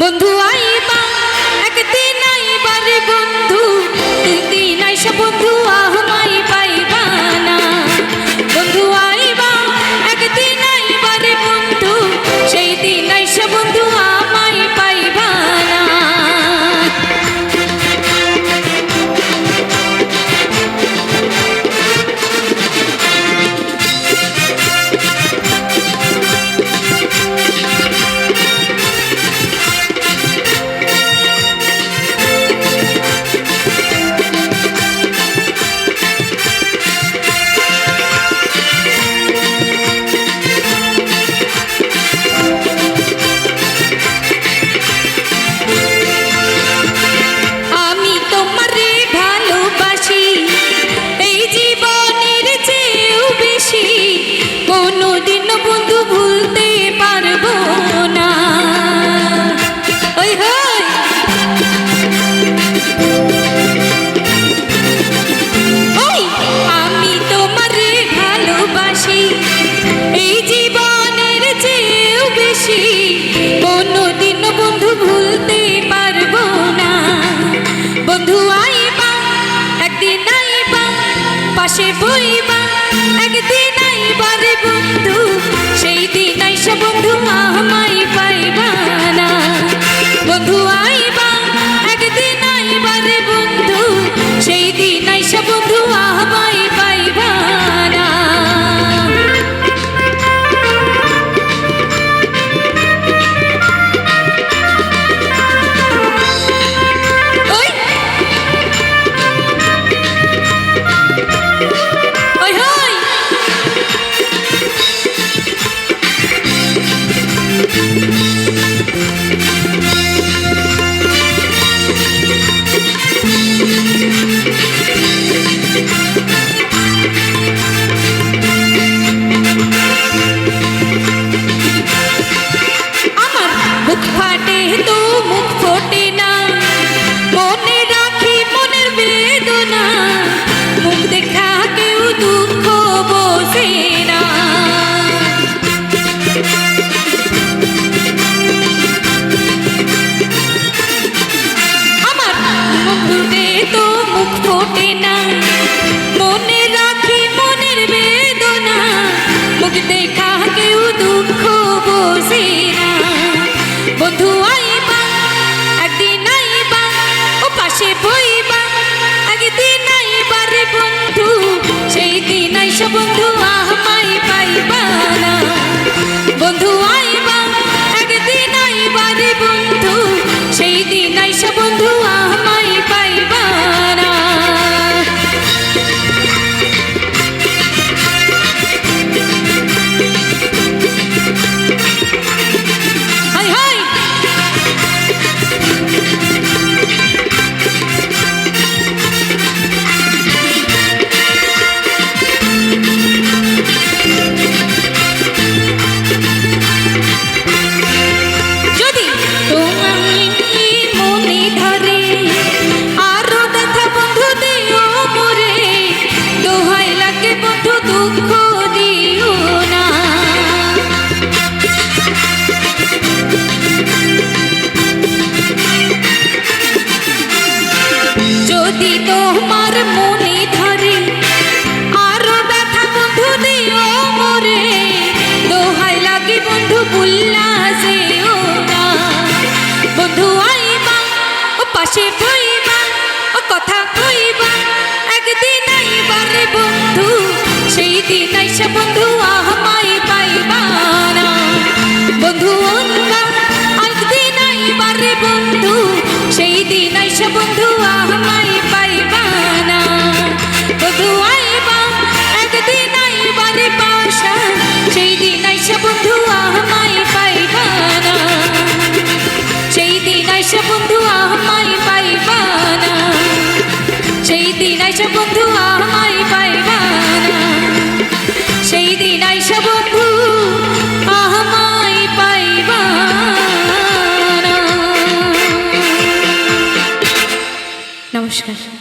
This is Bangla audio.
বন্ধু আইবা একদিন আইবা রে বন্ধু, দুদিন আইসা বন্ধু আমায় পাইবা না। বন্ধু আইবা একদিন আইবা রে বন্ধু, সেই দিন আইসা বন্ধু আমায় পাইবা না। পাশে বইবা একদিন আইবা রে বন্ধু, সেই দিন আইসা বন্ধু আমায় পাইবা না। বন্ধু আইবা একদিন আইবা রে বন্ধু, সেই দিন আইসা বন্ধু আমায় পাইবা না। বন্ধু আইবা একদিন আইবা ও পাশে বইবা একদিন আইবা রে বন্ধু, সেই দিন আইসা বন্ধু আমায় পাইবা না। বন্ধু আইবা একদিন আইবা রে বন্ধু, সেই দিন আইসা বন্ধু আমায় পাইবা না। যদি তোমার মনে ধরে আরো ব্যথা বন্ধু দিও মোরে, দোহাই লাগে বন্ধু বুল্লা যেও না। বন্ধু আইবা ও পাশে বইবা ও কথা কইবা একদিন আইবা রে বন্ধু, সেই দিন আইসা বন্ধু আমায় পাইবা না। বন্ধু আইবা একদিন আইবা রে বন্ধু, সেই দিন আইসা বন্ধু আমায় পাইবা না। বন্ধু আইবা একদিন আইবা রে পাশা, সেই দিন আইসা বন্ধু আমায় পাইবা না। সেই দিন আইসা বন্ধু আমায় পাইবা না। সেই দিন আইসা বন্ধু আমায় পাইবা না। সেই দিন আইসা বন্ধু আমায় পাইবা না। নমস্কার।